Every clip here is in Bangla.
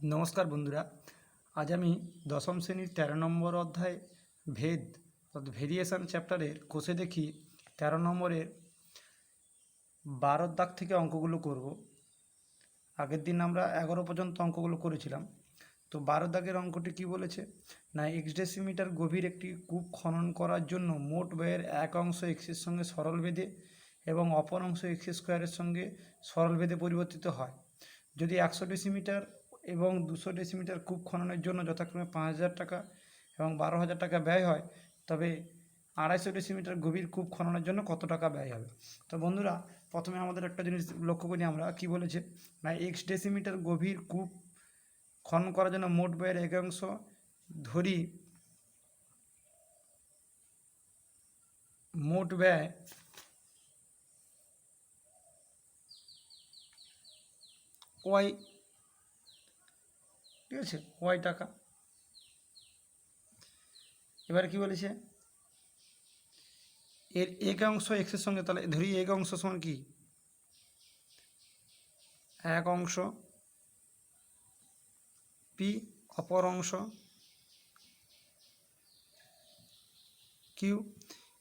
নমস্কার বন্ধুরা, আজ আমি দশম শ্রেণীর ১৩ নম্বর অধ্যায় ভেদ ভেরিয়েশন চ্যাপ্টারের কোষে দেখি ১৩ নম্বরের ১২ দাগ থেকে অঙ্কগুলো করব। আগের দিন আমরা ১১ পর্যন্ত অঙ্কগুলো করেছিলাম। তো ১২ দাগের অঙ্কটি কি বলেছে না, এক্স ডেসিমিটার গভীর একটি কূপ খনন করার জন্য মোট ব্যয়ের এক অংশ এক্সের সঙ্গে সরল বেঁধে এবং অপর অংশ এক্স স্কোয়ারের সঙ্গে সরল বেঁধে পরিবর্তিত হয়। যদি ১০০ ডেসিমিটার এবং ২০০ ডেসিমিটার কূপ খননের জন্য যথাক্রমে ৫,০০০ টাকা এবং ১২,০০০ টাকা ব্যয় হয়, তবে ২৫০ ডেসিমিটার গভীর কূপ খননের জন্য কত টাকা ব্যয় হবে। তো বন্ধুরা, প্রথমে আমাদের একটা জিনিস লক্ষ্য করি, আমরা কি বলেছে না, এক্স ডেসিমিটার গভীর কূপ খনন করার জন্য মোট ব্যয়ের একাংশ ধরি, মোট ব্যয় ওয়াই, ঠিক আছে, ওয়াই টাকা। এবার কি বলেছে, এর এক অংশ এক্সের সঙ্গে, তাহলে ধরি এক অংশ সমান কি, এক অংশ পি, অপর অংশ কিউ।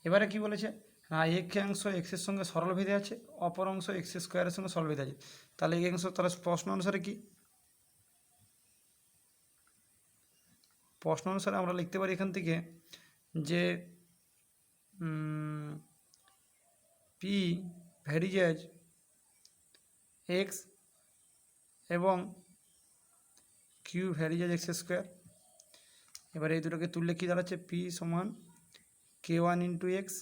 এবারে কি বলেছে না, এক অংশ এক্সের সঙ্গে সরল ভেদে আছে, অপর অংশ এক্স স্কোয়ারের সঙ্গে সরল ভেদে আছে। তাহলে এই অংশ, তাহলে প্রশ্ন অনুসারে কি, প্রশ্ন অনুসারে আমরা লিখতে পারি এখান থেকে যে পি ভ্যারিজেজ এক্স এবং কিউ ভ্যারিজেজ এক্স স্কোয়ার। এবার এই দুটোকে তুললে কি দাঁড়াচ্ছে, পি সমান কে ওয়ান ইন্টু এক্স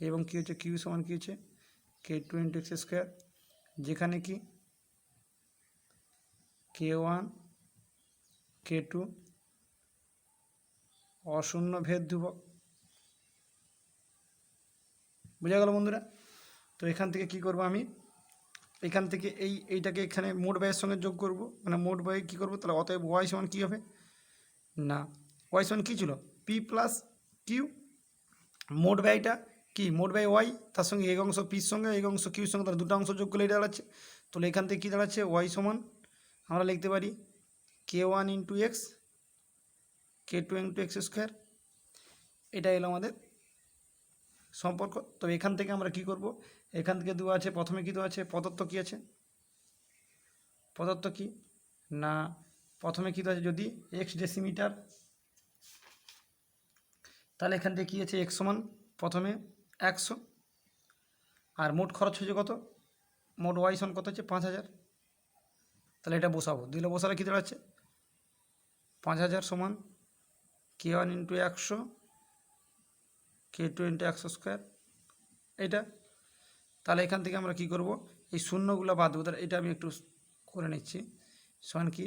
এবং কী হচ্ছে কিউ সমান কী হচ্ছে কে টু ইন্টু এক্স স্কোয়ার, যেখানে কি কে ওয়ান কে টু অশূন্য ভেদ ধ্রুবক। বোঝা গেল বন্ধুরা? তো এখান থেকে কি করব, আমি এখান থেকে এইটাকে এখানে মোট ব্যয়ের সঙ্গে যোগ করব, মানে মোট ব্যয় কী করবো, তাহলে অতএব ওয়াই সমান কী হবে না, ওয়াই সমান কী ছিল, পি প্লাস কিউ। মোট ব্যয়টা কি, মোট ব্যয় ওয়াই, তার সঙ্গে এক অংশ পির সঙ্গে এক অংশ কিউর সঙ্গে, তাহলে দুটো অংশ যোগ করলে এটা দাঁড়াচ্ছে। তাহলে এখান থেকে কী দাঁড়াচ্ছে, ওয়াই সমান আমরা লিখতে পারি কে ওয়ান ইন্টু এক্স কে টু ইন্টু এক্স স্কোয়ার। এটা এলো আমাদের সম্পর্ক। তবে এখান থেকে আমরা কি করব, এখান থেকে দেওয়া আছে, প্রথমে কী দেওয়া আছে, প্রদত্ত কী আছে, প্রদত্ত কি না, প্রথমে কী দেওয়া আছে, যদি এক্স ডেসিমিটার, তাহলে এখান থেকে কী আছে, এক্স সমান প্রথমে ১০০, আর মোট খরচ হয়েছে কত, মোট ওয়াই সমান কত হচ্ছে ৫,০০০। তাহলে এটা বসাবো, দিলে বসালে কী দাঁড়াচ্ছে, ৫,০০০ সমান কে ওয়ান ইন্টু ১০০ কে টু ইন্টু এক্স স্কোয়ার এটা। তাহলে এখান থেকে আমরা কি করব, এই শূন্যগুলো বাদ দেবো। তাহলে এটা আমি একটু করে নিচ্ছি, সমান কি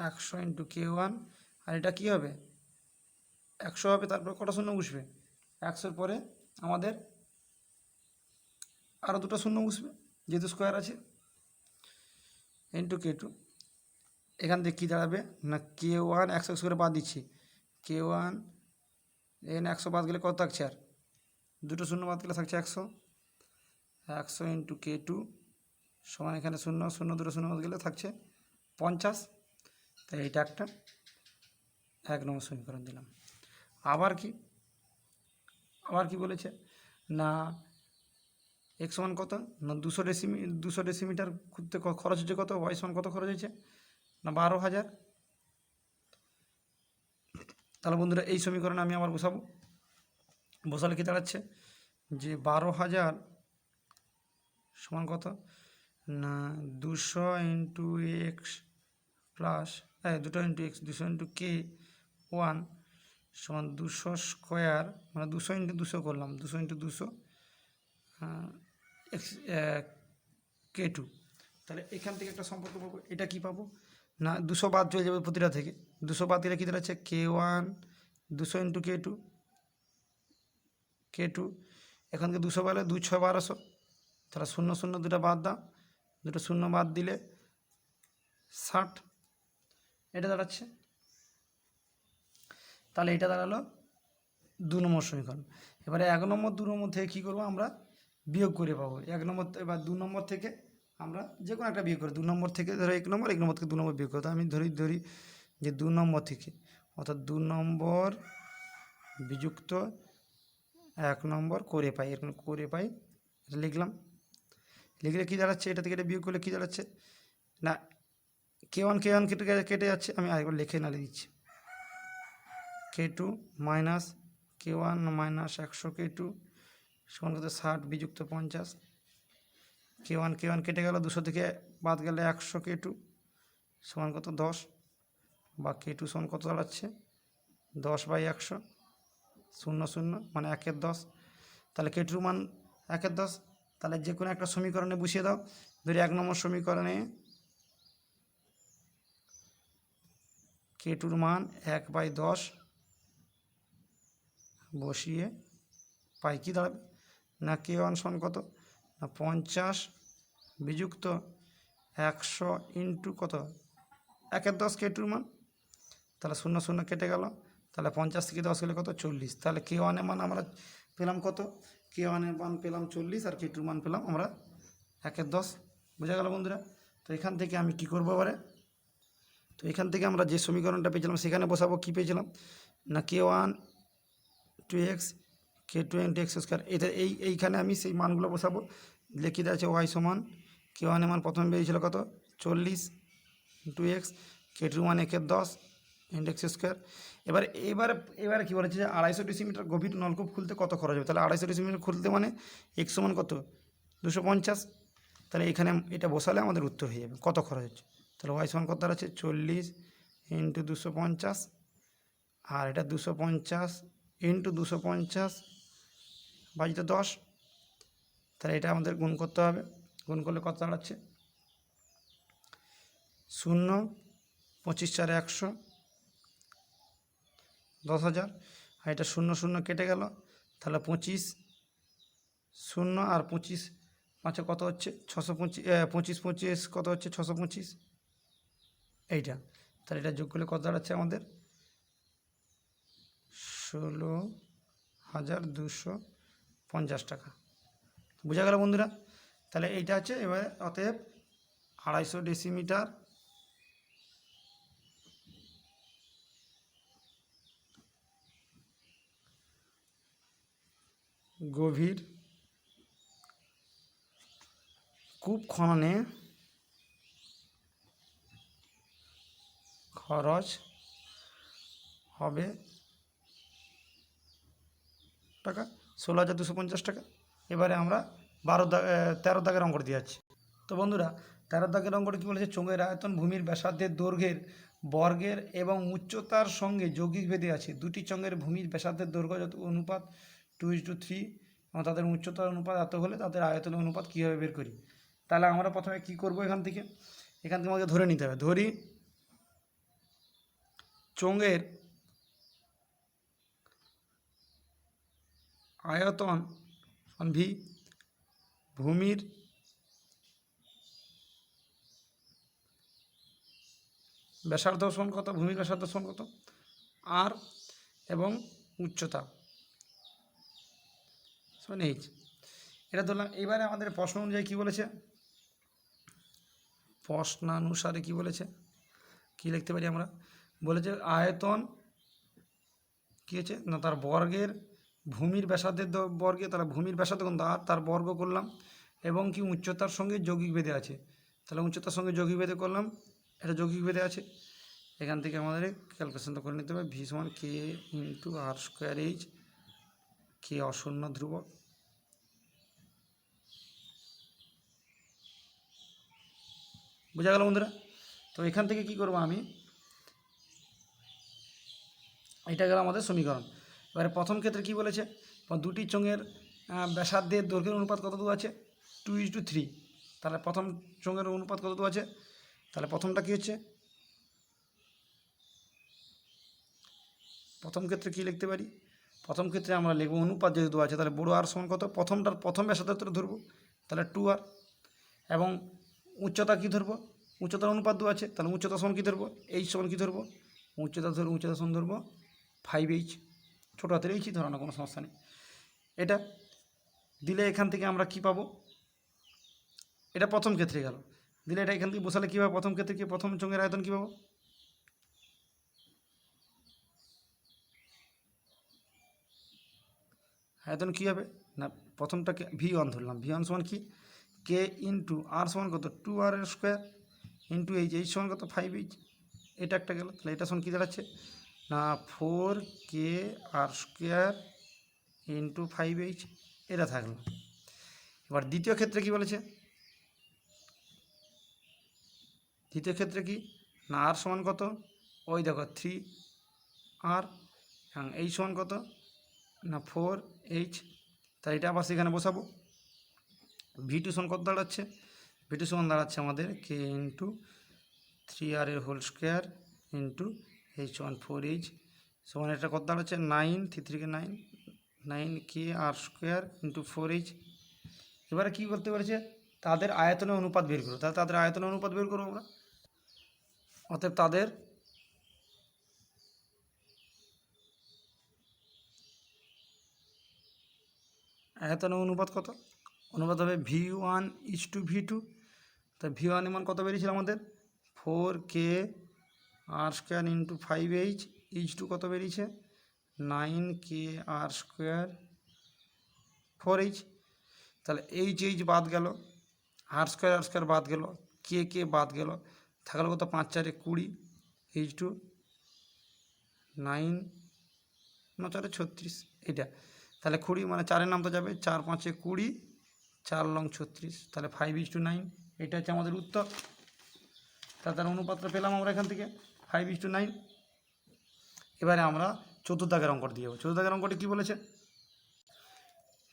১০০ ইন্টু কে ওয়ান, আর এটা কী হবে ১০০ হবে, তারপরে কটা শূন্য বসবে, ১০০র পরে আমাদের আরও দুটো শূন্য বসবে যেহেতু স্কোয়ার আছে, ইন্টু কে টু। এখান থেকে কী দাঁড়াবে না, কে ওয়ান ১০০ স্কোয়ারে বাদ দিচ্ছি, কে ওয়ান এখানে ১০০ বাদ গেলে কত থাকছে, আর দুটো শূন্য বাদ গেলে থাকছে ১০০, ১০০ ইন্টু কে টু সমান এখানে শূন্য শূন্য, দুটো শূন্য বাদ গেলে থাকছে ৫০। তাই এইটা একটা ১ নম্বর সমীকরণ দিলাম। আবার কি বলেছে না, এক সমান কত না, ২০০ ডেসিমিটার খুঁজতে খরচ হচ্ছে কত, ওয়াই সমান কত খরচ হয়েছে না ১২,০০০। তাহলে বন্ধুরা এই সমীকরণে আমি আবার বসালে কি দাঁড়াচ্ছে যে ১২,০০০ সমান কত না ২০০ ইন্টু এক্স প্লাস দুটো into x, ২০০ into k one সমান ২০০ স্কোয়ার, মানে ২০০ ইন্টু ২০০ করলাম, ২০০ ইন্টু ২০০ এক্স কে টু। তাহলে এখান থেকে একটা সম্পর্ক পাবো, এটা কি পাবো না, ২০০ বাদ চলে যাবে প্রতিটা থেকে, ২০০ বাদ দিলে কী দাঁড়াচ্ছে কে ওয়ান ২০০ ইন্টু কে টু এখান থেকে ২০০ পেলে ২ ৬ ১২০০, তাহলে শূন্য শূন্য দুটো বাদ দাও, দুটো শূন্য বাদ দিলে ৬০, এটা দাঁড়াচ্ছে। তাহলে এটা দাঁড়ালো ২ নম্বর সমীকরণ। এবারে ১ নম্বর ২ নম্বর থেকে কী করবো, আমরা বিয়োগ করে পাবো ১ নম্বর, এবার ২ নম্বর থেকে আমরা যে কোনো একটা বিয়োগ করি, 2 নম্বর থেকে ধরো 1 নম্বর, 1 নম্বর থেকে 2 নম্বর বিয়োগ করতে আমি ধরি যে 2 নম্বর থেকে, অর্থাৎ 2 নম্বর বিযুক্ত 1 নম্বর করে পাই, এরকম করে পাই, এটা লিখলাম। লিখলে কী দাঁড়াচ্ছে, এটা থেকে এটা বিয়োগ করলে কী দাঁড়াচ্ছে না K1 কেটে যাচ্ছে, আমি আরেকবার লিখে নালে দিচ্ছি। K2 minus K1 minus 100 K2 সমান কত 60 বিযুক্ত 50। K1 কেটে গেল, 200 থেকে বাদ গেলে 100 K2 সমান কত 10, বা K2 সমান কত দাঁড়াচ্ছে 10/100, 0 মানে 1/10। তাহলে K2 মান 1/10। তাহলে যে কোনো একটা সমীকরণে বসিয়ে দাও। ধরি 1 নম্বর সমীকরণে K2 মান 1/10 বসিয়ে পাই, কী দাঁড়াবে না K1 সমান কত না 50 বিযুক্ত 100 ইন্টু কত 1/10 K2 মান। তাহলে 0 কেটে গেল, তাহলে 50 থেকে 10 গেলে কত 40। তাহলে K1 এর মান আমরা পেলাম কত, K1 এর মান পেলাম 40 আর K2 মান পেলাম আমরা 1/10। বোঝা গেল বন্ধুরা? তো এখান থেকে আমি কি করবো এবারে, তো এখান থেকে আমরা যে সমীকরণটা পেয়েছিলাম সেখানে বসাবো, কী পেয়েছিলাম না K1 2x K2 into x square. এটা এইখানে আমি সেই মানগুলো বসাবো। লিখে দেওয়া আছে ওয়াই সমান K1 এর মান প্রথমে বেরিয়েছিল কত 40 2x, K2 মান 1/10 ইন্টু এক্স স্কোয়ার। এবারে কী বলেছে যে 250 ডেসিমিটার গভীর নলকূপ খুলতে কত খরচ হবে। তাহলে 250 ডেসিমিটার খুলতে মানে x সমান কত 250। তাহলে এখানে এটা বসালে আমাদের উত্তর হয়ে যাবে কত খরচ হচ্ছে। তাহলে ওয়াই সমান কত আছে 40 ইন্টু 250, আর এটা 250 ইন্টু 250 বাজিতে 10। তাহলে এটা আমাদের গুণ করতে হবে, গুণ করলে কত দাঁড়াচ্ছে 0 25 4 100 10,000। আর এটা 0 কেটে গেল, তাহলে 25 0 আর 25 5 কত হচ্ছে 625, 25 25 কত হচ্ছে 625 এইটা। তাহলে এটা যোগ করলে কত দাঁড়াচ্ছে আমাদের 16,250 টাকা। বোঝা গেল বন্ধুরা? তাহলে এইটা হচ্ছে এবারে অতএব 250 ডেসিমিটার গভীর কূপ খননে খরচ হবে টাকা 16,250 টাকা। এবারে আমরা 13 দাগের অঙ্ক দিয়ে যাচ্ছি। তো বন্ধুরা 13 দাগের অঙ্কটা কী বলেছে, চোঙের আয়তন ভূমির ব্যাসার্ধের দৈর্ঘ্যের বর্গের এবং উচ্চতার সঙ্গে যৌগিক ভেদে আছে। দুটি চোঙের ভূমির ব্যাসার্ধের দৈর্ঘ্য যত অনুপাত 2:3 এবং তাদের উচ্চতার অনুপাত এত হলে তাদের আয়তনের অনুপাত কীভাবে বের করি। তাহলে আমরা প্রথমে কি করব, এখান থেকে আমাকে ধরে নিতে হবে। ধরি চোঙের আয়তন ভি, ভূমির ব্যাসার্ধ সমান কত, ভূমির ব্যাসার্ধ সমান কত আর, এবং উচ্চতা সমান এইচ। এটা ধরলাম। এবারে আমাদের প্রশ্ন অনুযায়ী কী বলেছে, প্রশ্নানুসারে কী বলেছে, কী লিখতে পারি আমরা, বলেছে আয়তন কী হচ্ছে না তার বর্গের ভূমির ব্যাসার্ধের বর্গে, তাহলে ভূমির ব্যাসার্ধ কোন তার বর্গ করলাম, এবং কি উচ্চতার সঙ্গে যৌগিক ভেদে আছে। তাহলে উচ্চতার সঙ্গে যৌগিক ভেদে করলাম, এটা যৌগিক ভেদে আছে। এখান থেকে আমাদের ক্যালকুলেশনটা করে নিতে হবে। ভি সমান K ইন্টু আর স্কোয়ার এইচ, কে অশূন্য ধ্রুবক। বোঝা গেল বন্ধুরা? তো এখান থেকে কি করব আমি, এটা গেল আমাদের সমীকরণ। এবারে প্রথম ক্ষেত্রে কি বলেছে, দুটি চোঙের ব্যাসার্ধের দৈর্ঘ্যের অনুপাত কত দূর আছে 2:3। তাহলে প্রথম চোঙের অনুপাত কত দূর আছে, তাহলে প্রথমটা কী হচ্ছে, প্রথম ক্ষেত্রে কী লিখতে পারি, প্রথম ক্ষেত্রে আমরা লিখব অনুপাত যেহেতু আছে, তাহলে বড় আর সমান কত, প্রথম ব্যাসার্ধ ধরবো, তাহলে 2r। এবং উচ্চতা কী ধরবো, উচ্চতার অনুপাত দু আছে, তাহলে উচ্চতা সমান কী ধরবো, এইচ সমান কী ধরবো, উচ্চতা সমান ধরবো 5h, ছোটো হাতের এইচই ধরানো, কোনো সমস্যা নেই। এটা দিলে এখান থেকে আমরা কি পাবো, এটা প্রথম ক্ষেত্রে গেল, দিলে এটা এখান থেকে বসালে কী হবে, প্রথম ক্ষেত্রে কি প্রথম চোঙের আয়তন কী পাবো, আয়তন কী হবে না, প্রথমটাকে V1 ধরলাম, V1 সমান কি কে ইন্টু আর সমান কত 2r স্কোয়ার ইন্টু এইচ সমান কত 5h, এটা একটা গেল। তাহলে এটা সমান কী দাঁড়াচ্ছে না 4kr স্কোয়ার ইন্টু 5h, এটা থাকলো। এবার দ্বিতীয় ক্ষেত্রে কি বলেছে, দ্বিতীয় ক্ষেত্রে কি না আর সমান কত, ওই দেখো 3r এবং এইচ সমান কত না 4h, তাই এটা আবার সেখানে বসাবো। V2 সমান কত দাঁড়াচ্ছে, V2 সমান দাঁড়াচ্ছে আমাদের কে ইন্টু 3r এর whole square into H one 4h সমান এটা কত দাঁড়াচ্ছে 9, 3 9, 9kr স্কোয়ার ইন্টু 4h। এবারে কী করতে পেরেছে, তাদের আয়তনের অনুপাত বের করো, তাহলে তাদের আয়তনের অনুপাত বের করবো আমরা। অতএব তাদের আয়তনের অনুপাত কত, অনুপাত হবে V1:V2। তা V1 এর মান কত বেরিয়েছিল আমাদের 4kr square into 5h, H2 কত বেরিয়েছে 9kr স্কোয়ার 4h। তাহলে এইচ বাদ গেল, আর স্কোয়ার বাদ গেল, কে বাদ গেল, থাকলো কত 5 4 20, H2 9 9 4 36, এটা তাহলে 20 মানে 4-এর নাম তো যাবে, 4 5 20, 4 লং 36, তাহলে 5:9, এটা হচ্ছে আমাদের উত্তর। তার অনুপাতটা পেলাম আমরা এখান থেকে 5:9। এবারে আমরা চতুর্থ দাগের অঙ্কটি দিয়ে যাবো। চতুর্থ দাগের অঙ্কটি কী বলেছে,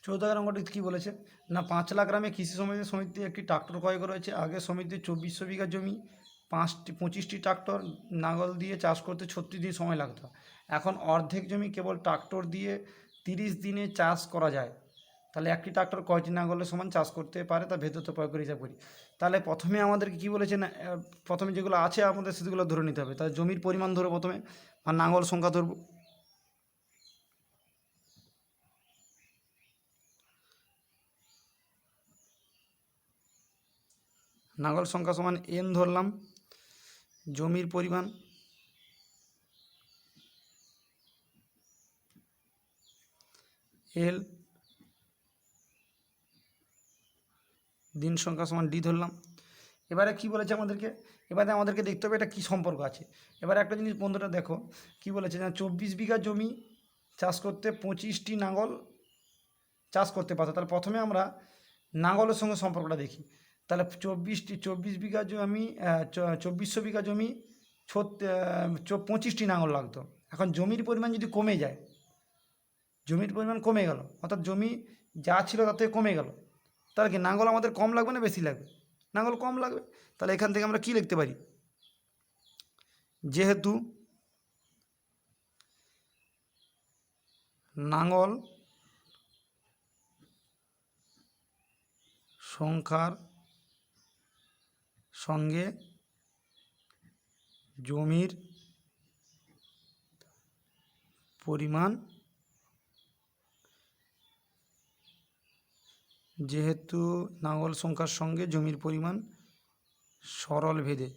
চতুর্থ দাগের অঙ্কটি কী বলেছে না 5 লাখ গ্রামে কৃষি সমিতি একটি ট্রাক্টর ক্রয় করেছে। আগে সমিতির 2400 বিঘা জমি 25টি ট্রাক্টর নাঙল দিয়ে চাষ করতে 36 দিন সময় লাগতো। এখন অর্ধেক জমি কেবল ট্রাক্টর দিয়ে 30 দিনে চাষ করা যায়। তাহলে একটি ট্রাক্টর কয়টি নাঙলের সমান চাষ করতে পারে তা ভেদ্যুত্ব প্রয়োগ করে হিসাব করি। তাহলে প্রথমে আমাদেরকে কী বলেছে না, প্রথমে যেগুলো আছে আমাদের সেগুলো ধরে নিতে হবে। তাহলে জমির পরিমাণ ধরো প্রথমে, আর নাঙল সংখ্যা ধরবো। নাঙল সংখ্যা সমান n ধরলাম, জমির পরিমাণ l, দিন সংখ্যা সমান d ধরলাম। এবারে কি বলেছে আমাদেরকে, এবারে আমাদেরকে দেখতে হবে এটা কি সম্পর্ক আছে। এবারে একটা জিনিস বন্ধুরা দেখো কি বলেছে না 24 বিঘা জমি চাষ করতে 25টি নাঙল চাষ করতে পারতো। তাহলে প্রথমে আমরা নাঙলের সঙ্গে সম্পর্কটা দেখি। তাহলে 24 বিঘা জমি 2400 বিঘা জমি 25টি নাঙল লাগতো। এখন জমির পরিমাণ যদি কমে যায়, জমির পরিমাণ কমে গেল, অর্থাৎ জমি যা ছিল তার থেকে কমে গেল, তাহলে কি নাঙল আমাদের কম লাগবে না বেশি লাগবে, নাঙল কম লাগবে। তাহলে এখান থেকে আমরা কি লিখতে পারি, যেহেতু নাঙল সংখ্যার সঙ্গে জমির পরিমাণ, যেহেতু নাঙল সংখ্যার সঙ্গে জমির পরিমাণ সরল ভেদে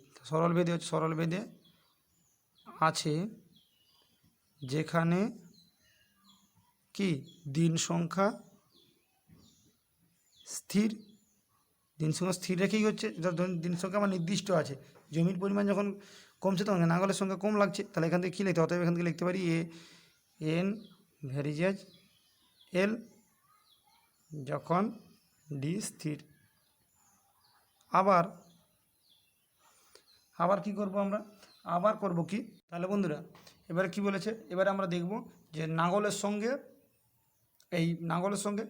আছে, যেখানে কি দিন সংখ্যা স্থির, দিন সংখ্যা স্থির রেখেই হচ্ছে। দিন সংখ্যা আমার নির্দিষ্ট আছে, জমির পরিমাণ যখন কমছে তখন নাঙলের সংখ্যা কম লাগছে। তাহলে এখান থেকে কী লিখতে হবে, এখান থেকে লিখতে পারি n ভ্যারিজেজ l যখন d স্থির। আবার কি করব আমরা, আবার করব কি, তাহলে বন্ধুরা এবারে কি বলেছে, এবারে আমরা দেখব যে নাঙলের সঙ্গে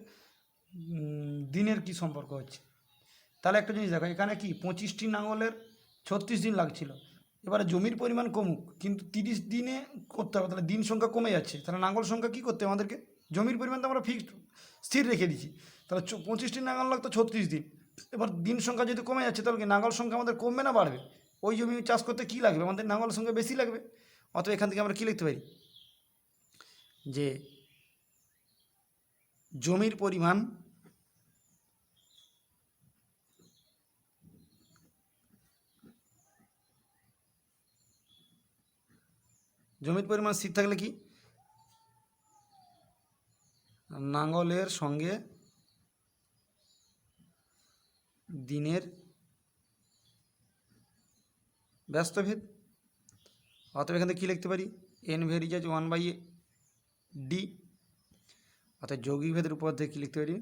দিনের কি সম্পর্ক হচ্ছে। তাহলে একটা জিনিস দেখো, এখানে কি 25টি নাঙলের 36 দিন লাগছিল। এবারে জমির পরিমাণ কমুক কিন্তু 30 দিনে করতে হবে, তাহলে দিন সংখ্যা কমে যাচ্ছে। তাহলে নাঙল সংখ্যা কী করতে হবে আমাদেরকে, জমির পরিমাণ তো আমরা ফিক্সড স্থির রেখে দিয়েছি, তাহলে 25টি নাঙল লাগতো 36 দিন। এবার দিন সংখ্যা যদি কমে যাচ্ছে তাহলে কি নাঙল সংখ্যা আমাদের কমবে না বাড়বে, ওই জমি চাষ করতে কী লাগবে আমাদের, নাঙল সংখ্যা বেশি লাগবে। অতএব এখান থেকে আমরা কী লিখতে পারি, যে জমির পরিমাণ জমির পরিমাণ স্থির থাকলে কি লাঙলের সঙ্গে দিনের ব্যস্তভেদ। অতএব এখান থেকে কী লিখতে পারি, এন ভেরিয়েজ 1/d। অর্থাৎ যৌগিক ভেদের উপর থেকে কী লিখতে পারি,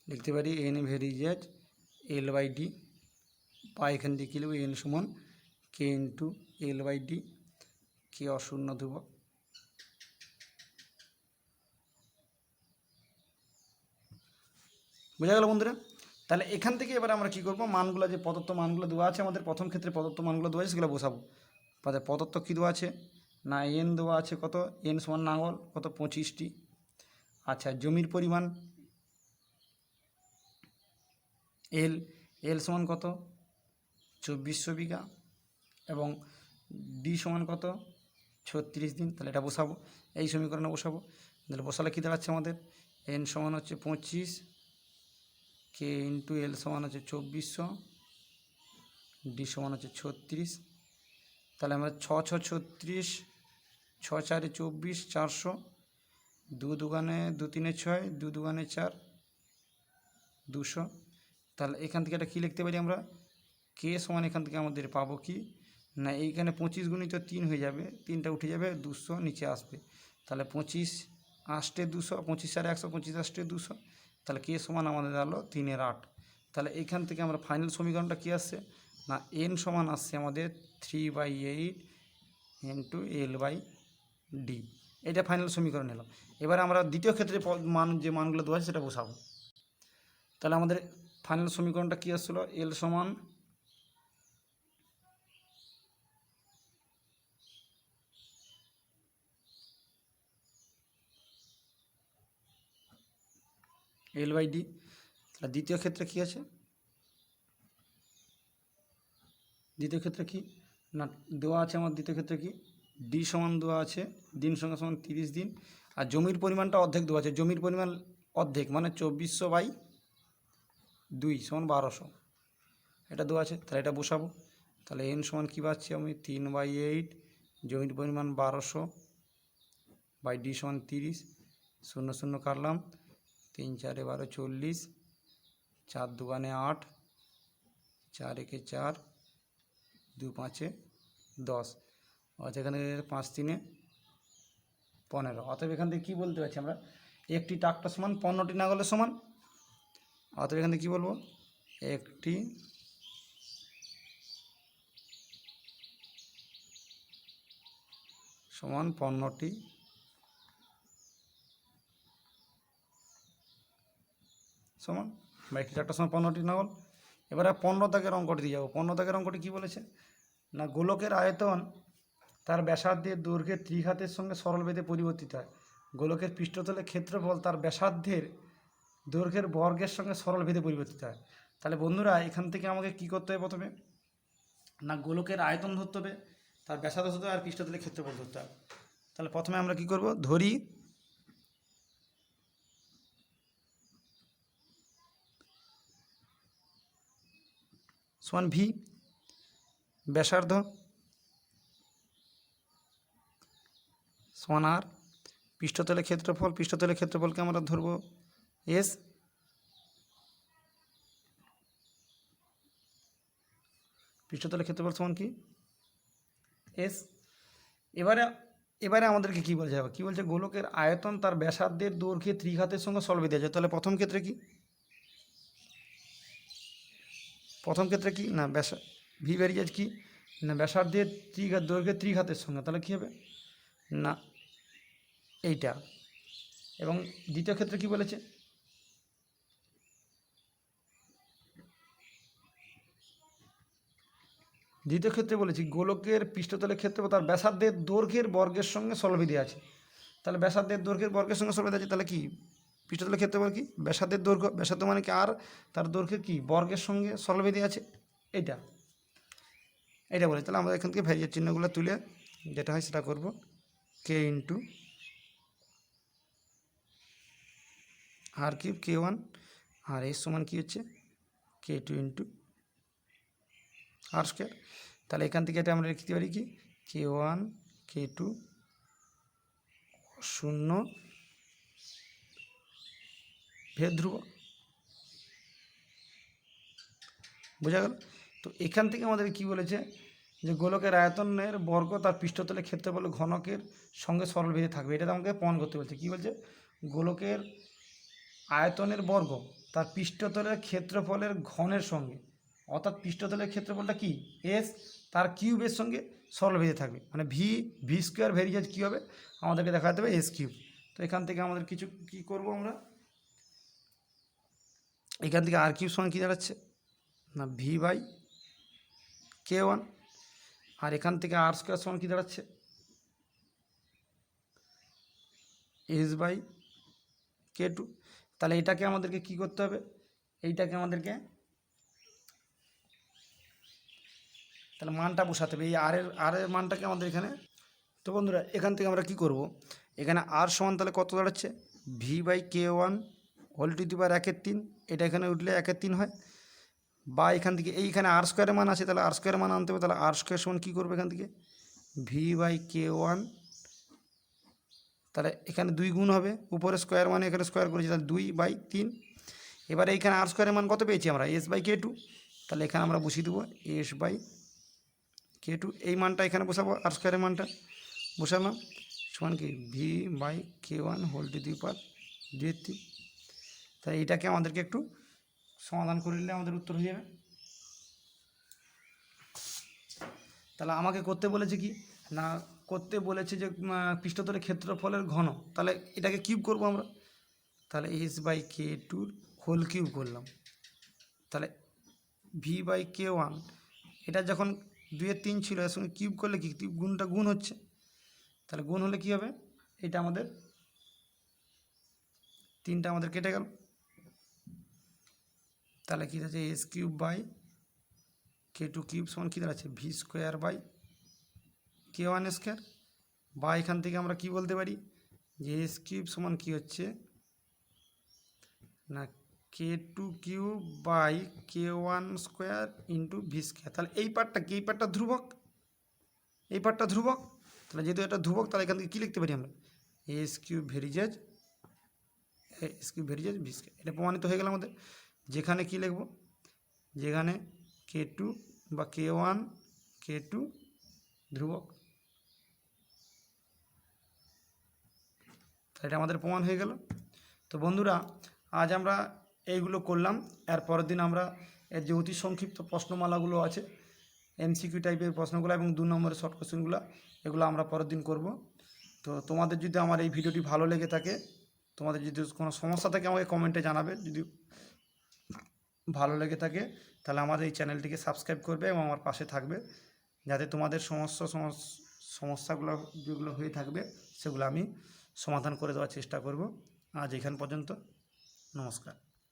লিখতে পারি এন ভেরিয়েজ L/d, বা এখান থেকে কী লিখব, এন সমান কে ইন্টু L/d, কে অশূন্য ধ্রুবক। বোঝা গেল বন্ধুরা? তাহলে এখান থেকে এবার আমরা কী করবো, মানগুলো যে প্রদত্ত মানগুলো দেওয়া আছে আমাদের প্রথম ক্ষেত্রে প্রদত্ত মানগুলো দেওয়া আছে সেগুলো বসাবো। প্রদত্ত কী দেওয়া আছে না, এন দেওয়া আছে কত, এন সমান লাঙল কত 25টি। আচ্ছা, জমির পরিমাণ এল সমান কত 2400 বিঘা, এবং ডি সমান কত 36 দিন। তাহলে এটা বসাবো, এই সমীকরণে বসাবো। তাহলে বসালে কী দাঁড়াচ্ছে আমাদের, এন সমান হচ্ছে 25, কে ইন্টু এল সমান হচ্ছে 2400, ডি সমান হচ্ছে 36। তাহলে আমরা 6 6 36, 6 4 24, 400, 2 দুগুণে 2 3 6, 2 দুগুণে 4, 200। তাহলে এখান থেকে এটা কী লিখতে পারি আমরা, কে সমান এখান থেকে আমাদের পাবো কি না, এইখানে 25 গুণিত 3 হয়ে যাবে, 3টা উঠে যাবে, 200 নিচে আসবে। তাহলে 25 8 200, 25 4 100, 25 8 200। তাহলে কে সমান আমাদের দাঁড়ালো 3 8। তাহলে এইখান থেকে আমরা ফাইনাল সমীকরণটা কী আসছে না, এন সমান আসছে আমাদের 3/8 ইন্টু L/d। এটা ফাইনাল সমীকরণ এলো। এবার আমরা দ্বিতীয় ক্ষেত্রে যে মানগুলো দেওয়া আছে সেটা বসাবো। তাহলে আমাদের ফাইনাল সমীকরণটা কী আসছিলো, এল সমান L/d। তাহলে দ্বিতীয় ক্ষেত্রে কী আছে, দ্বিতীয় ক্ষেত্রে কি না দেওয়া আছে আমার, দ্বিতীয় ক্ষেত্রে কি ডি সমান দেওয়া আছে দিন সংখ্যা সমান 30 দিন, আর জমির পরিমাণটা অর্ধেক দেওয়া আছে, জমির পরিমাণ অর্ধেক মানে 2400/2 সমান 1200, এটা দেওয়া আছে। তাহলে এটা বসাবো। তাহলে এন সমান কী পাচ্ছি আমি 3/8, জমির পরিমাণ 1200/ডি সমান 30, 0 0 কাটলাম, 3 4 12 40, 4 দুগুণে 8, 4 1 4, 2 5 10, অর্থাৎ এখানে 5 3 15। অতএব এখান থেকে কী বলতে পারছি আমরা, একটি ট্রাক্টর সমান 15টি লাঙলের সমান। অতএব এখান থেকে কী বলবো, একটি সমান 15টি সমান, বা একটি ট্রাক্টর সমান 15টি লাঙল। এবারে 15 দাগের অঙ্কটি দিয়ে যাবো। 15 দাগের অঙ্কটি কী বলেছে না, গোলকের আয়তন তার ব্যাসার্ধের দৈর্ঘ্যের ত্রিঘাতের সঙ্গে সরল বেধে পরিবর্তিত হয়। গোলকের পৃষ্ঠতলের ক্ষেত্রফল তার ব্যাসার্ধের দৈর্ঘ্যের বর্গের সঙ্গে সরল ভেদে পরিবর্তিত হয়। তাহলে বন্ধুরা এখান থেকে আমাকে কী করতে হবে, প্রথমে না গোলকের আয়তন ধরতে হবে, তার ব্যাসার্ধ ধরতে হবে, আর পৃষ্ঠতলের ক্ষেত্রফল ধরতে হবে। তাহলে প্রথমে আমরা কী করব, ধরি সমান ভি ব্যাসার্ধ সমান আর, পৃষ্ঠতলের ক্ষেত্রফল, পৃষ্ঠতলের ক্ষেত্রফলকে আমরা ধরব এস, পৃষ্ঠতলের ক্ষেত্রফল সমান কি এস। এবারে আমাদেরকে কী বলছে, কী বলছে, গোলকের আয়তন তার ব্যাসার্ধের দৈর্ঘ্যে ত্রিঘাতের সঙ্গে সরল বেঁধে আছে। তাহলে প্রথম ক্ষেত্রে কি, প্রথম ক্ষেত্রে কি না ভি বেরিয়ে যাচ্ছে কি না ব্যাসার্ধের দৈর্ঘ্যের ত্রিঘাতের সঙ্গে, তাহলে কী হবে না এইটা। এবং দ্বিতীয় ক্ষেত্রে কি বলেছে, দ্বিতীয় ক্ষেত্রে বলেছি গোলকের পৃষ্ঠতলের ক্ষেত্রে তার ব্যাসার্ধের দৈর্ঘ্যের বর্গের সঙ্গে সরলভেদে আছে। তাহলে ব্যাসার্ধের দৈর্ঘ্যের বর্গের সঙ্গে সরলভেদে আছে, তাহলে কি পৃষ্ঠতলের ক্ষেত্রফল কি ব্যাসার্ধের দৈর্ঘ্য, ব্যাসার্ধ মানে কি আর, তার দৈর্ঘ্যের কি বর্গের সঙ্গে সরলভেদে আছে, এটা বলে। তাহলে আমরা এখান থেকে ভেরিয়ের চিহ্নগুলো তুলে যেটা হয় সেটা করব, কে ইন্টু আর কিউব K1 আর এস সমান কী হচ্ছে K2 ইন্টু আর স্কোয়ার। তাহলে এখান থেকে এটা আমরা লিখতে পারি কি K1 K2 শূন্য ভেদ ধ্রুবক। বোঝা গেল? তো এখান থেকে আমাদের কি বলেছে যে গোলকের আয়তনের বর্গ তার পৃষ্ঠতলের ক্ষেত্রফল ঘনকের সঙ্গে সরল ভেদে থাকবে। এটা আমাকে প্রমাণ করতে বলছে। কি বলছে? গোলকের আয়তনের বর্গ তার পৃষ্ঠতলের ক্ষেত্রফলের ঘনের সঙ্গে, অর্থাৎ পৃষ্ঠতলের ক্ষেত্রফলটা কি এস, তার কিউবের সঙ্গে সরল ভেদে থাকবে। মানে ভি স্কোয়ার ভেরিয়েজ কী হবে আমাদেরকে দেখাতে হবে এস কিউব। তো এখান থেকে আমাদের কিছু কি করব আমরা, এখান থেকে আর কিউব সমান কী দাঁড়াচ্ছে না V/K1, আর এখান থেকে আর স্কোয়ার সমান কী দাঁড়াচ্ছে S/K2। তাহলে এটাকে আমাদেরকে কি করতে হবে, এইটাকে আমাদেরকে তাহলে মানটা বসাতে হবে, এই আর এর মানটাকে আমাদের এখানে। তো বন্ধুরা এখান থেকে আমরা কি করব, এখানে আর সমান তাহলে কত দাঁড়াচ্ছে V/K1 হোল টু দি পাওয়ার 1/3, এটা এখানে উঠলে 1/3 হয়, বা এখান থেকে এইখানে আর স্কোয়ারের মান আছে, তাহলে আর স্কোয়ারের মান আনতে হবে। তাহলে আর স্কোয়ার সমান কী করবে এখান থেকে V/K1, তাহলে এখানে 2 গুণ হবে, উপরে স্কোয়ার মানে এখানে স্কোয়ার করেছি, তাহলে 2/3। এবারে এইখানে আর স্কোয়ারের মান কত পেয়েছি আমরা S/K2, তাহলে এখানে আমরা বসিয়ে দেবো S/K2, এই মানটা এখানে বসাবো, আর স্কোয়ারের মানটা বসালাম সমান কি V/K1 হোল টু দি পাওয়ার 2/3। তাই এটাকে আমাদেরকে একটু সমাধান করে নিলে আমাদের উত্তর হয়ে যাবে। তাহলে আমাকে করতে বলেছে কি না, করতে বলেছে যে পৃষ্ঠতলের ক্ষেত্রফলের ঘন, তাহলে এটাকে কিউব করব আমরা, তাহলে S/K2 হোল কিউব করলাম। তাহলে V/K1 এটা যখন 2/3 ছিল, এর সঙ্গে কিউব করলে কি গুণটা গুণ হচ্ছে, তাহলে গুণ হলে কি হবে, এটা আমাদের 3টা আমাদের কেটে গেল। তাহলে কী আছে S/K2 কিউব সমান কী দাঁড়াচ্ছে V²/K1 স্কোয়ার, বা এখান থেকে আমরা কি বলতে পারি যে S³ সমান কী হচ্ছে না K2³/K1 স্কোয়ার ইন্টু V²। তাহলে এই পার্টটা কি, এই পার্টটা ধ্রুবক, এই পার্টটা ধ্রুবক, তাহলে যেহেতু এটা ধ্রুবক তাহলে এখান থেকে কী লিখতে পারি আমরা S³ ভেরিজেজ V²। এটা প্রমাণিত হয়ে গেল আমাদের। যেখানে কি লিখব, যেখানে K2 বা K1 K2 ধ্রুবক, এটা আমাদের প্রমাণ হয়ে গেল। তো বন্ধুরা আজ আমরা এইগুলো করলাম, এর পরের দিন আমরা এর যে অতি সংক্ষিপ্ত প্রশ্নমালাগুলো আছে MCQ টাইপের প্রশ্নগুলো এবং 2 নম্বরের শর্ট কোশ্চেনগুলো, এগুলো আমরা পরের দিন করব। তো তোমাদের যদি আমার এই ভিডিওটি ভালো লেগে থাকে, তোমাদের যদি কোনো সমস্যা থাকে আমাকে কমেন্টে জানাবে। যদি ভালো লেগে থাকে তাহলে আমার এই চ্যানেলটিকে সাবস্ক্রাইব করবে এবং আমার পাশে থাকবে, যাতে তোমাদের সমস্যাগুলো যেগুলো হয়ে থাকবে সেগুলো আমি সমাধান করে দেওয়ার চেষ্টা করব। আজ এখান পর্যন্ত, নমস্কার।